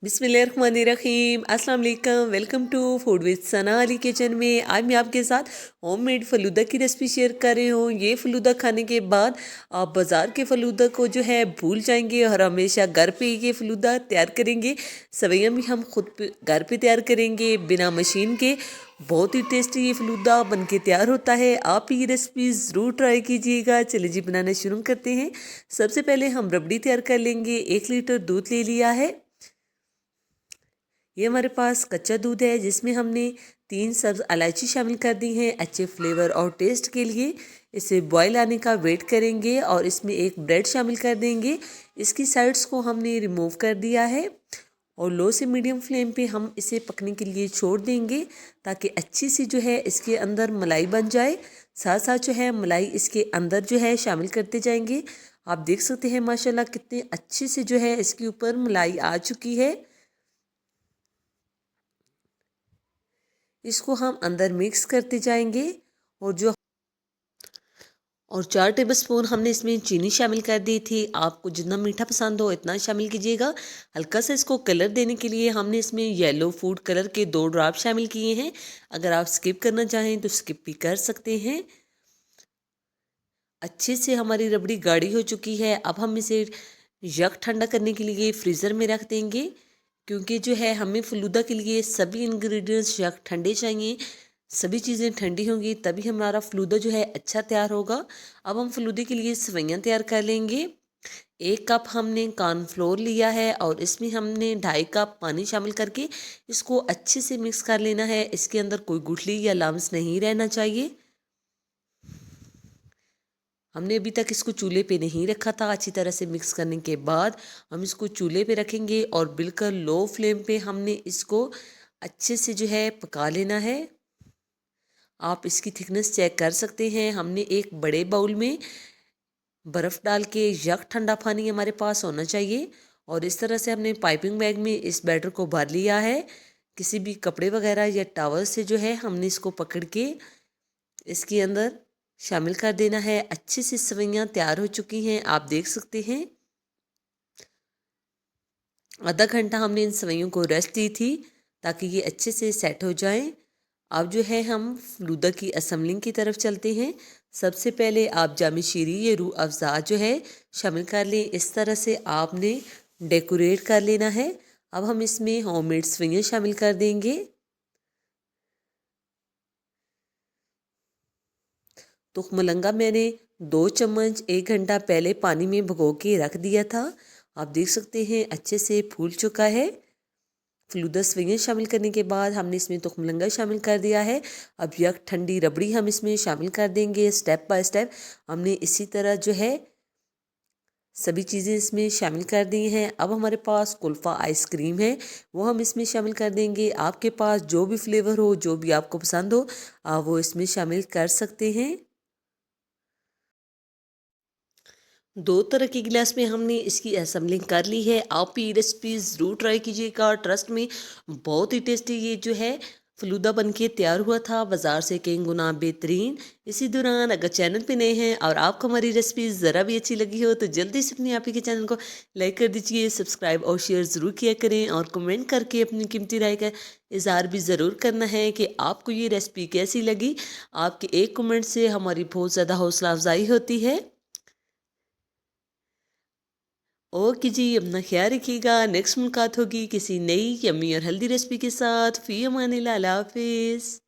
बिस्मिल्लाहिर्रहमानिर्रहीम अस्सलाम वालेकुम। Welcome to food with Sana Ali kitchen में। आज मैं आपके साथ होममेड फ़लूदा की रेसिपी शेयर कर रही हूँ। ये फ़लूदा खाने के बाद आप बाज़ार के फ़लूदा को जो है भूल जाएंगे और हमेशा घर पे ये फ़लूदा तैयार करेंगे। सवैयाँ भी हम खुद घर पे तैयार करेंगे बिना मशीन के। बहुत ही टेस्टी ये फ़लूदा बन के तैयार होता है। आप ये रेसिपी ज़रूर ट्राई कीजिएगा। चलिए जी बनाना शुरू करते हैं। सबसे पहले हम रबड़ी तैयार कर लेंगे। 1 लीटर दूध ले लिया है। ये हमारे पास कच्चा दूध है जिसमें हमने 3 सब्ज़ इलायची शामिल कर दी हैं अच्छे फ्लेवर और टेस्ट के लिए। इसे बॉईल आने का वेट करेंगे और इसमें एक ब्रेड शामिल कर देंगे। इसकी साइड्स को हमने रिमूव कर दिया है और लो से मीडियम फ्लेम पे हम इसे पकने के लिए छोड़ देंगे ताकि अच्छी सी जो है इसके अंदर मलाई बन जाए। साथ साथ जो है मलाई इसके अंदर जो है शामिल करते जाएंगे। आप देख सकते हैं माशाल्लाह कितने अच्छे से जो है इसके ऊपर मलाई आ चुकी है। इसको हम अंदर मिक्स करते जाएंगे और 4 टेबल स्पून हमने इसमें चीनी शामिल कर दी थी। आपको जितना मीठा पसंद हो इतना शामिल कीजिएगा। हल्का सा इसको कलर देने के लिए हमने इसमें येलो फूड कलर के 2 ड्रॉप शामिल किए हैं। अगर आप स्किप करना चाहें तो स्किप भी कर सकते हैं। अच्छे से हमारी रबड़ी गाढ़ी हो चुकी है। अब हम इसे यक ठंडा करने के लिए फ्रीज़र में रख देंगे क्योंकि जो है हमें फ़लूदा के लिए सभी इंग्रेडिएंट्स यक ठंडे चाहिए। सभी चीज़ें ठंडी होंगी तभी हमारा फ़लूदा जो है अच्छा तैयार होगा। अब हम फ़लूदे के लिए सेवइयाँ तैयार कर लेंगे। 1 कप हमने कॉर्नफ्लोर लिया है और इसमें हमने 2.5 कप पानी शामिल करके इसको अच्छे से मिक्स कर लेना है। इसके अंदर कोई गुठली या लम्स नहीं रहना चाहिए। हमने अभी तक इसको चूल्हे पे नहीं रखा था। अच्छी तरह से मिक्स करने के बाद हम इसको चूल्हे पे रखेंगे और बिल्कुल लो फ्लेम पे हमने इसको अच्छे से जो है पका लेना है। आप इसकी थिकनेस चेक कर सकते हैं। हमने एक बड़े बाउल में बर्फ़ डाल के यक ठंडा पानी हमारे पास होना चाहिए और इस तरह से हमने पाइपिंग बैग में इस बैटर को भर लिया है। किसी भी कपड़े वगैरह या टॉवल से जो है हमने इसको पकड़ के इसके अंदर शामिल कर देना है। अच्छी सी सेवइयाँ तैयार हो चुकी हैं, आप देख सकते हैं। आधा घंटा हमने इन सेवइयों को रेस्ट दी थी ताकि ये अच्छे से सेट हो जाएं। अब जो है हम फ़लूदा की असेंबलिंग की तरफ चलते हैं। सबसे पहले आप जामी शीरी ये रूह अफ़ज़ा जो है शामिल कर लें। इस तरह से आपने डेकोरेट कर लेना है। अब हम इसमें होममेड सेवइयाँ शामिल कर देंगे। तुखमलंगा मैंने 2 चम्मच 1 घंटा पहले पानी में भिगो के रख दिया था। आप देख सकते हैं अच्छे से फूल चुका है। फ़लूदा सेवइयाँ शामिल करने के बाद हमने इसमें तुखमलंगा शामिल कर दिया है। अब यक ठंडी रबड़ी हम इसमें शामिल कर देंगे स्टेप बाय स्टेप। हमने इसी तरह जो है सभी चीज़ें इसमें शामिल कर दी हैं। अब हमारे पास कुल्फ़ा आइसक्रीम है, वो हम इसमें शामिल कर देंगे। आपके पास जो भी फ्लेवर हो, जो भी आपको पसंद हो, आप वो इसमें शामिल कर सकते हैं। 2 तरह के गिलास में हमने इसकी असेंबलिंग कर ली है। आप ये रेसिपी ज़रूर ट्राई कीजिएगा। ट्रस्ट में बहुत ही टेस्टी ये जो है फ़लूदा बन के तैयार हुआ था, बाज़ार से कई गुना बेहतरीन। इसी दौरान अगर चैनल पे नए हैं और आपको हमारी रेसिपी ज़रा भी अच्छी लगी हो तो जल्दी से अपने आप ही के चैनल को लाइक कर दीजिए, सब्सक्राइब और शेयर ज़रूर किया करें और कमेंट करके अपनी कीमती राय का इज़हार भी ज़रूर करना है कि आपको ये रेसिपी कैसी लगी। आपके एक कमेंट से हमारी बहुत ज़्यादा हौसला अफजाई होती है। ओके जी, अपना ख्याल रखिएगा। नेक्स्ट मुलाकात होगी किसी नई यम्मी और हेल्दी रेसिपी के साथ। फ़ी अमानिल्लाह, अल्लाह हाफ़िज़।